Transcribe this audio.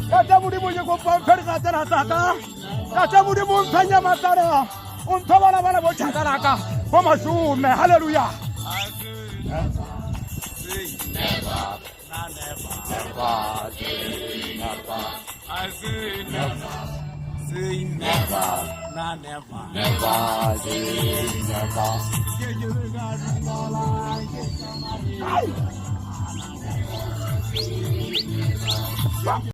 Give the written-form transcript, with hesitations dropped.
Katamudi mwenye kumpampheri katanataka. Katamudi mumpenya matara. Untobala bala bochataraka. Bomashume. Hallelujah. Never.